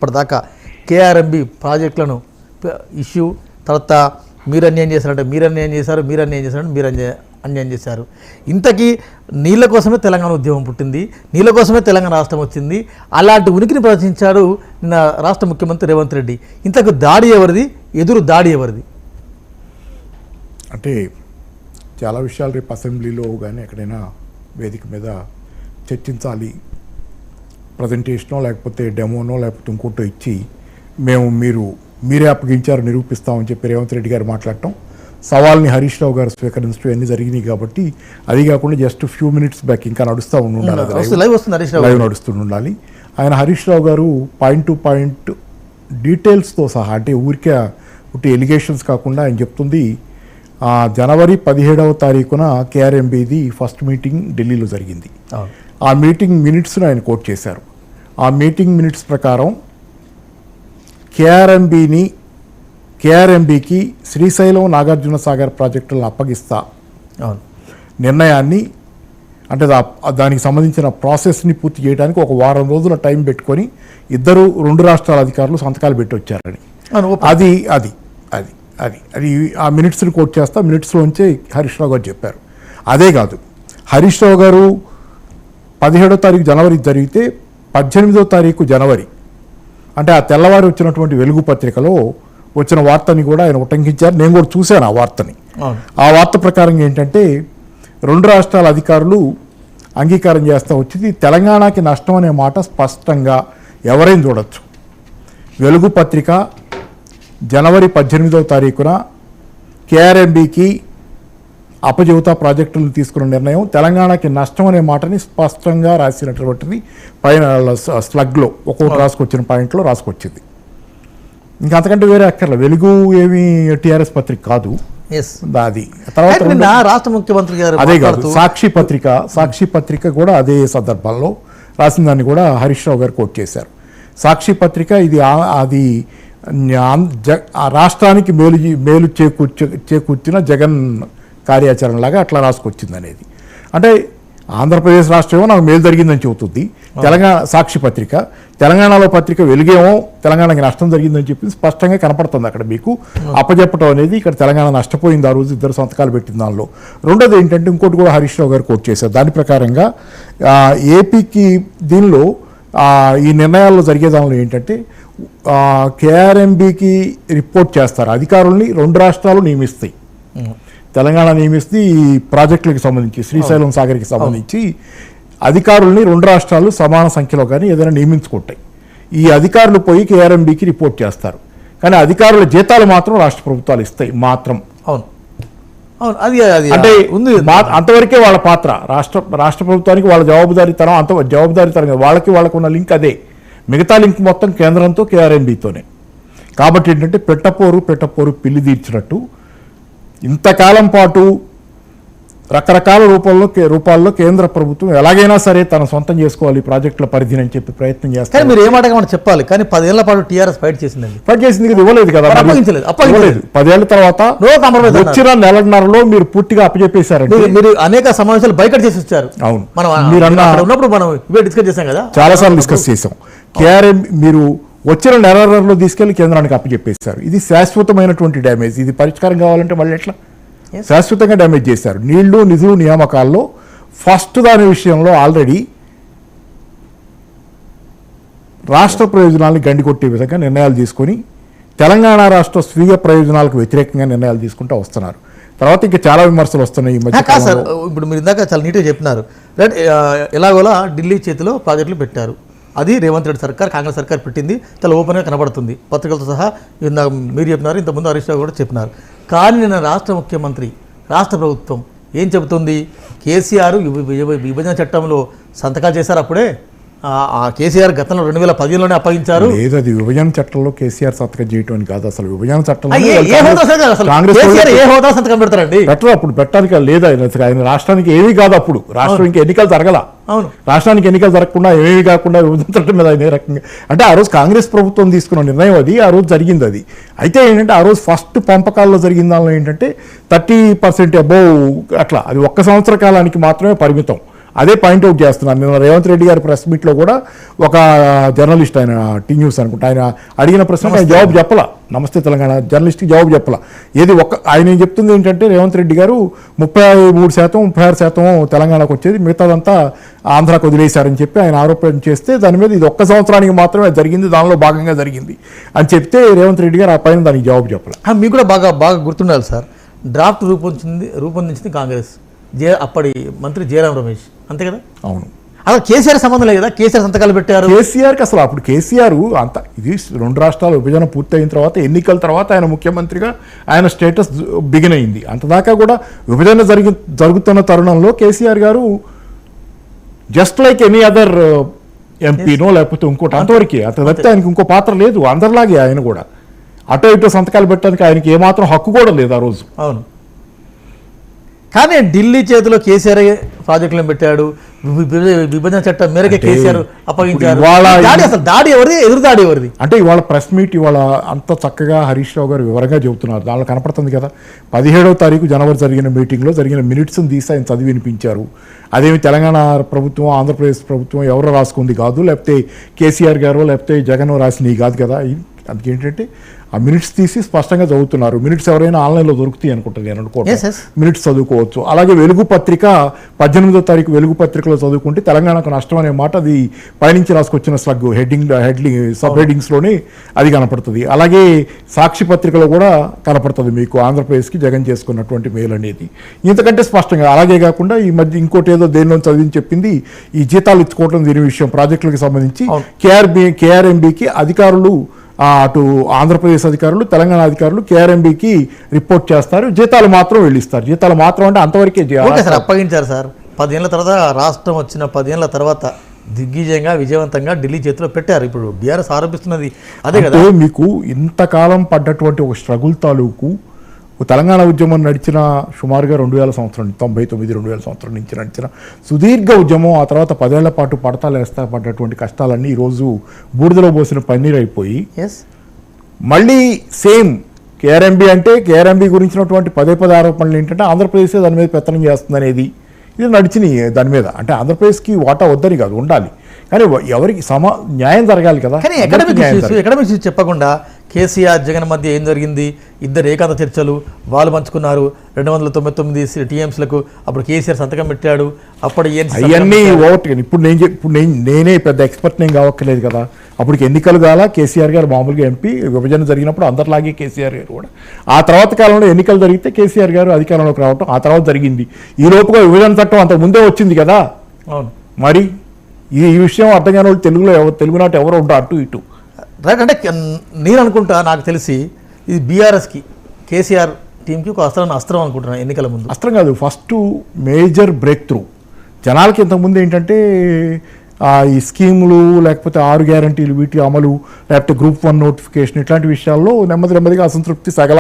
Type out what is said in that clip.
ఇప్పటిదాకా కేఆర్ఎంబి ప్రాజెక్టులను ఇష్యూ తర్వాత మీరు అన్యాయం చేశారంటే మీరు అన్యాయం చేశారు, మీరు అన్యాయం చేశారంటే మీరు అన్యాయం చేశారు. ఇంతకీ నీళ్ళ కోసమే తెలంగాణ ఉద్యమం పుట్టింది, నీళ్ళ కోసమే తెలంగాణ రాష్ట్రం వచ్చింది. అలాంటి ఉనికిని ప్రదర్శించాడు నిన్న రాష్ట్ర ముఖ్యమంత్రి రేవంత్ రెడ్డి. ఇంతకు దాడి ఎవరిది, ఎదురు దాడి ఎవరిది? అంటే చాలా విషయాలు రేపు అసెంబ్లీలో కానీ ఎక్కడైనా వేదిక మీద చర్చించాలి, ప్రజెంటేషనో లేకపోతే డెమోనో లేకపోతే ఇంకోటో ఇచ్చి మీరే అప్పగించారు నిరూపిస్తామని చెప్పి రేవంత్ రెడ్డి గారు మాట్లాడటం, సవాల్ని హరీష్ రావు గారు స్వీకరించడం ఇవన్నీ జరిగినాయి. కాబట్టి అది కాకుండా జస్ట్ ఫ్యూ మినిట్స్ బ్యాక్ ఇంకా నడుస్తూ ఉండాలి, లైవ్ నడుస్తుండాలి. ఆయన హరీష్ రావు గారు పాయింట్ టు పాయింట్ డీటెయిల్స్తో సహా, అంటే ఊరికే ఎలిగేషన్స్ కాకుండా ఆయన చెప్తుంది జనవరి 17వ తారీఖున కేఆర్ఎంబీది ఫస్ట్ మీటింగ్ ఢిల్లీలో జరిగింది. ఆ మీటింగ్ మినిట్స్ను ఆయన కోట్ చేశారు. ఆ మీటింగ్ మినిట్స్ ప్రకారం కేఆర్ఎంబీకి శ్రీశైలం నాగార్జున సాగర్ ప్రాజెక్టులను అప్పగిస్తా నిర్ణయాన్ని, అంటే దానికి సంబంధించిన ప్రాసెస్ని పూర్తి చేయడానికి ఒక వారం రోజుల టైం పెట్టుకొని రెండు రాష్ట్రాల అధికారులు సంతకాలు పెట్టి వచ్చారని అది అది అది అది అది ఆ మినిట్స్ని కోట్ చేస్తా. మినిట్స్లోంచే హరీష్ రావు గారు చెప్పారు. అదే కాదు, హరీష్ రావు గారు 17వ తారీఖు జనవరి జరిగితే 18వ తారీఖు జనవరి, అంటే ఆ తెల్లవారి వచ్చినటువంటి వెలుగు పత్రికలో వచ్చిన వార్తని కూడా ఆయన ఉటంకించారు. నేను కూడా చూశాను ఆ వార్తని. ఆ వార్త ప్రకారం ఏంటంటే రెండు రాష్ట్రాల అధికారులు అంగీకారం చేస్తూ వచ్చింది. తెలంగాణకి నష్టం అనే మాట స్పష్టంగా ఎవరైనా చూడొచ్చు. వెలుగు పత్రిక జనవరి 18వ తారీఖున కేఆర్ఎంబీకి అపజీవిత ప్రాజెక్టులను తీసుకున్న నిర్ణయం తెలంగాణకి నష్టం అనే మాటని స్పష్టంగా రాసినటువంటిది పైన స్లగ్లో ఒక్కొక్కటి రాసుకొచ్చిన పాయింట్లో రాసుకొచ్చింది. ఇంకా అంతకంటే వేరే అక్కర్లే. వెలుగు ఏమి టీఆర్ఎస్ పత్రిక కాదు అది. తర్వాత రాష్ట్ర ముఖ్యమంత్రి గారు అదే కాదు, సాక్షి పత్రిక కూడా అదే సందర్భంలో రాసిన దాన్ని కూడా హరీష్ రావు గారు కోట్ చేశారు. సాక్షి పత్రిక అది రాష్ట్రానికి మేలు చేకూర్చిన జగన్ కార్యాచరణలాగా అట్లా రాసుకొచ్చింది అనేది. అంటే ఆంధ్రప్రదేశ్ రాష్ట్రమేమో నాకు మేలు జరిగిందని చెబుతుంది తెలంగాణ సాక్షి పత్రిక, తెలంగాణలో పత్రిక వెలుగేమో తెలంగాణకి నష్టం జరిగిందని చెప్పి స్పష్టంగా కనపడుతుంది అక్కడ. మీకు అప్పచెప్పటం అనేది ఇక్కడ తెలంగాణ నష్టపోయింది ఆ రోజు ఇద్దరు సంతకాలు పెట్టిన దానిలో. రెండోది ఏంటంటే ఇంకోటి కూడా హరీష్ రావు గారు కోట్ చేశారు. దాని ప్రకారంగా ఏపీకి దీనిలో ఈ నిర్ణయాల్లో జరిగే దానిలో ఏంటంటే కేఆర్ఎంబీకి రిపోర్ట్ చేస్తారు అధికారుల్ని రెండు రాష్ట్రాలు నియమిస్తాయి. తెలంగాణ నియమిస్తే ఈ ప్రాజెక్టులకు సంబంధించి శ్రీశైలం సాగర్కి సంబంధించి అధికారుల్ని రెండు రాష్ట్రాలు సమాన సంఖ్యలో కానీ ఏదైనా నియమించుకుంటాయి. ఈ అధికారులు పోయి కేఆర్ఎంబీకి రిపోర్ట్ చేస్తారు. కానీ అధికారుల జీతాలు మాత్రం రాష్ట్ర ప్రభుత్వాలు ఇస్తాయి మాత్రం. అంటే అంతవరకే వాళ్ళ పాత్ర. రాష్ట్ర ప్రభుత్వానికి వాళ్ళ జవాబుదారీతనం వాళ్ళకు ఉన్న లింక్ అదే. మిగతా లింక్ మొత్తం కేంద్రంతో కేఆర్ఎంబీతోనే. కాబట్టి ఏంటంటే పెట్టపోరు పిల్లి తీర్చినట్టు ఇంతకాలం పాటు రకరకాల రూపాల్లో కేంద్ర ప్రభుత్వం ఎలాగైనా సరే తన సొంతం చేసుకోవాలి ప్రాజెక్టుల పరిధిని అని చెప్పి ప్రయత్నం చేస్తారు. మీరు ఏమాట చెప్పాలి, కానీ 10 ఏళ్ల పాటు టీఆర్ఎస్ ఫైట్ చేసింది ఇవ్వలేదు కదా. 10 ఏళ్ల తర్వాత వచ్చిన నెలన్నరలో మీరు పూర్తిగా అప్పచెప్పేశారంటే మీరు అనేక సమావేశాలు బైకట్ చేసి వచ్చారు. అవును, మీరు ఉన్నప్పుడు మనం ఇవే డిస్కస్ చేశాం కదా, చాలాసార్లు డిస్కస్ చేశాం. కేఆర్ఎం మీరు వచ్చిన నెలన్నరలో తీసుకెళ్లి కేంద్రానికి అప్పచెప్పేశారు. ఇది శాశ్వతమైనటువంటి డ్యామేజ్. ఇది పరిష్కారం కావాలంటే మళ్ళీ ఎట్లా? శాశ్వతంగా డ్యామేజ్ చేశారు. నీళ్లు నిధులు నియామకాల్లో ఫస్ట్ దాని విషయంలో ఆల్రెడీ రాష్ట్ర ప్రయోజనాలను గండికొట్టే విధంగా నిర్ణయాలు తీసుకొని తెలంగాణ రాష్ట్ర స్వీయ ప్రయోజనాలకు వ్యతిరేకంగా నిర్ణయాలు తీసుకుంటూ వస్తున్నారు. తర్వాత ఇంకా చాలా విమర్శలు వస్తున్నాయి ఈ మధ్య. ఇప్పుడు మీరు ఇందాక చాలా నీట్గా చెప్పినారు. ఎలాగోలా ఢిల్లీ చేతిలో ప్రాజెక్టులు పెట్టారు. అది రేవంత్ రెడ్డి సర్కార్, కాంగ్రెస్ సర్కార్ పెట్టింది. చాలా ఓపెన్గా కనబడుతుంది పత్రికలతో సహా. మీరు చెప్పినారు, ఇంతకుముందు హరీష్ రావు కూడా చెప్పినారు. కానీ నిన్న రాష్ట్ర ముఖ్యమంత్రి, రాష్ట్ర ప్రభుత్వం ఏం చెబుతుంది? కేసీఆర్ విభజన చట్టంలో సంతకాలు చేశారు. అప్పుడే కేసీఆర్ గతంలో 2015లోనే అప్పగించారు. లేదు, అది విభజన చట్టంలో కేసీఆర్ సంతకం చేయటం అని కాదు. అసలు విభజన చట్టంలో సంతకం పెడతారండి. అప్పుడు పెట్టడానికి లేదా ఆయన రాష్ట్రానికి ఏమీ కాదు. అప్పుడు రాష్ట్రం ఇంకా ఎన్నికలు జరగల. అవును, రాష్ట్రానికి ఎన్నికలు జరగకుండా ఏమీ కాకుండా విభజన చట్టం మీద ఆయన రకంగా అంటే ఆ రోజు కాంగ్రెస్ ప్రభుత్వం తీసుకున్న నిర్ణయం అది. ఆ రోజు జరిగింది అది. అయితే ఏంటంటే ఆ రోజు ఫస్ట్ పంపకాల్లో జరిగిన దానిలో ఏంటంటే 30% అబోవ్ అట్లా, అది 1 సంవత్సర కాలానికి మాత్రమే పరిమితం. అదే పాయింట్అవుట్ చేస్తున్నాను. నేను రేవంత్ రెడ్డి గారి ప్రెస్ మీట్లో కూడా ఒక జర్నలిస్ట్, ఆయన టీ న్యూస్ అనుకుంటా, ఆయన అడిగిన ప్రశ్నకు ఆయన జవాబు చెప్పాల. నమస్తే తెలంగాణ జర్నలిస్ట్కి జవాబు చెప్పాల. ఆయన ఏం చెప్తుంది ఏంటంటే, రేవంత్ రెడ్డి గారు 33%, 36% తెలంగాణకు వచ్చేది, మిగతాదంతా ఆంధ్రాకు వదిలేశారని చెప్పి ఆయన ఆరోపణ చేస్తే, దాని మీద ఇది ఒక్క సంవత్సరానికి మాత్రమే జరిగింది, దానిలో భాగంగా జరిగింది అని చెప్తే రేవంత్ రెడ్డి గారు ఆ పైన దానికి జవాబు చెప్పాలి. మీకు కూడా బాగా గుర్తుండాలి సార్, డ్రాఫ్ట్ రూపొందించింది కాంగ్రెస్, అప్పటి మంత్రి జయరాం రమేష్, అంతే కదా? అవును. అసలు కేసీఆర్ సంబంధం లేదు కదా, కేసీఆర్ సంతకాలు పెట్టారు. కేసీఆర్కి అసలు అప్పుడు కేసీఆర్ అంత ఇది 2 రాష్ట్రాల విభజన పూర్తయిన తర్వాత, ఎన్నికల తర్వాత ఆయన ముఖ్యమంత్రిగా ఆయన స్టేటస్ బిగిన్ అయింది. అంతదాకా కూడా విభజన జరుగుతున్న తరుణంలో కేసీఆర్ గారు జస్ట్ లైక్ ఎనీ అదర్ ఎంపీనో లేకపోతే ఇంకోటి, అంతవరకే. అంత తప్పితే ఆయనకి ఇంకో పాత్ర లేదు. అందరిలాగే ఆయన కూడా అటో ఇటో సంతకాలు పెట్టడానికి ఆయనకి ఏమాత్రం హక్కు కూడా లేదు ఆ రోజు. అవును. కానీ ఢిల్లీ చేతిలో కేసీఆర్ ప్రాజెక్టులను పెట్టాడు, విభజన చట్టం మేరకే కేసీఆర్ అప్పగించారు. దాడి ఎవరిది, ఎదురు దాడి ఎవరిది? అంటే ఇవాళ ప్రెస్ మీట్ ఇవాళ అంత చక్కగా హరీష్ రావు గారు వివరంగా చెబుతున్నారు. దానిలో కనపడుతుంది కదా, 17వ తారీఖు జనవరి జరిగిన మీటింగ్లో జరిగిన మినిట్స్ని తీసి ఆయన చదివి వినిపించారు. అదేమి తెలంగాణ ప్రభుత్వం, ఆంధ్రప్రదేశ్ ప్రభుత్వం ఎవరో రాసుకుంది కాదు, లేకపోతే కేసీఆర్ గారు లేకపోతే జగన్ రాసినవి కాదు కదా. అందుకేంటంటే ఆ మినిట్స్ తీసి స్పష్టంగా చదువుతున్నారు. మినిట్స్ ఎవరైనా ఆన్లైన్లో దొరుకుతాయి అనుకుంటుంది, నేను అనుకోవట్లేదు. మినిట్స్ చదువుకోవచ్చు. అలాగే వెలుగు పత్రిక 18వ తారీఖు వెలుగు పత్రికలో చదువుకుంటే తెలంగాణకు నష్టం అనే మాట అది పైనుంచి రాసుకొచ్చిన స్లగ్ సబ్ హెడ్డింగ్స్లోనే అది కనపడుతుంది. అలాగే సాక్షి పత్రికలో కూడా కనపడుతుంది మీకు ఆంధ్రప్రదేశ్కి జగన్ చేసుకున్నటువంటి మేలు అనేది ఇంతకంటే స్పష్టంగా. అలాగే కాకుండా ఈ మధ్య ఇంకోటి ఏదో దేనిలో చదివిని చెప్పింది, ఈ జీతాలు ఇచ్చుకోవడం దీని విషయం ప్రాజెక్టులకు సంబంధించి కేఆర్ఎంబీకి అధికారులు, అటు ఆంధ్రప్రదేశ్ అధికారులు, తెలంగాణ అధికారులు కేఆర్ఎంబీకి రిపోర్ట్ చేస్తారు, జీతాలు మాత్రం వెళ్ళిస్తారు. జీతాలు మాత్రం అంటే అంతవరకే అప్పగించారు సార్. 10 ఏళ్ల తర్వాత రాష్ట్రం వచ్చిన 10 ఏళ్ల తర్వాత దిగ్విజయంగా విజయవంతంగా ఢిల్లీ చేతిలో పెట్టారు. ఇప్పుడు బీఆర్ఎస్ ఆరోపిస్తున్నది అదే కదా. మీకు ఇంతకాలం పడ్డటువంటి ఒక స్ట్రగుల్ తాలూకు తెలంగాణ ఉద్యమం నడిచిన సుమారుగా 2000 సంవత్సరం 99-2000 సంవత్సరం నుంచి నడిచిన సుదీర్ఘ ఉద్యమం, ఆ తర్వాత 10 ఏళ్ల పాటు పడతాలేస్తా పడ్డటువంటి కష్టాలన్నీ ఈరోజు బూడిదలో పోసిన పన్నీర్ అయిపోయి మళ్ళీ సేమ్ కేఆర్ఎంబీ అంటే కేఆర్ఎంబీ గురించినటువంటి పదే ఆరోపణలు ఏంటంటే ఆంధ్రప్రదేశ్ దాని మీద పెత్తనం చేస్తుంది అనేది ఇది నడిచినాయి. దాని మీద అంటే ఆంధ్రప్రదేశ్కి వాటా వద్దని కాదు, ఉండాలి, కానీ ఎవరికి న్యాయం జరగాలి కదా. కానీ ఎకడమిక్స్ చెప్పకుండా కేసీఆర్ జగన్ మధ్య ఏం జరిగింది, ఇద్దరు ఏకాంత చర్చలు, వాళ్ళు పంచుకున్నారు 299 టీఎంసీలకు, అప్పుడు కేసీఆర్ సంతకం పెట్టాడు, అప్పుడు అవన్నీ ఓకే. ఇప్పుడు నేనే పెద్ద ఎక్స్పర్ట్ నేను కావక్కర్లేదు కదా. అప్పటికి ఎన్నికలు కాల, కేసీఆర్ గారు మామూలుగా ఎంపీ, విభజన జరిగినప్పుడు అందరిలాగే కేసీఆర్ గారు కూడా, ఆ తర్వాత కాలంలో ఎన్నికలు జరిగితే కేసీఆర్ గారు అధికారంలోకి రావటం ఆ తర్వాత జరిగింది. ఈ లోపుగా విభజన చట్టం అంత ముందే వచ్చింది కదా. అవును. మరి ఈ విషయం అర్థం కాని వాళ్ళు తెలుగునాట ఎవరు ఉంటారు అటు ఇటు రైట్. అంటే నేను అనుకుంటా, నాకు తెలిసి ఇది బీఆర్ఎస్కి కేసీఆర్ టీంకి ఒక అస్త్రం అనుకుంటున్నాను. ఎన్నికల ముందు అస్త్రం కాదు, ఫస్ట్ మేజర్ బ్రేక్ త్రూ. జనాలకి ఇంతకుముందు ఏంటంటే ఈ స్కీములు లేకపోతే 6 గ్యారంటీలు వీటి అమలు లేకపోతే గ్రూప్ 1 నోటిఫికేషన్ ఇట్లాంటి విషయాల్లో నెమ్మదిగా అసంతృప్తి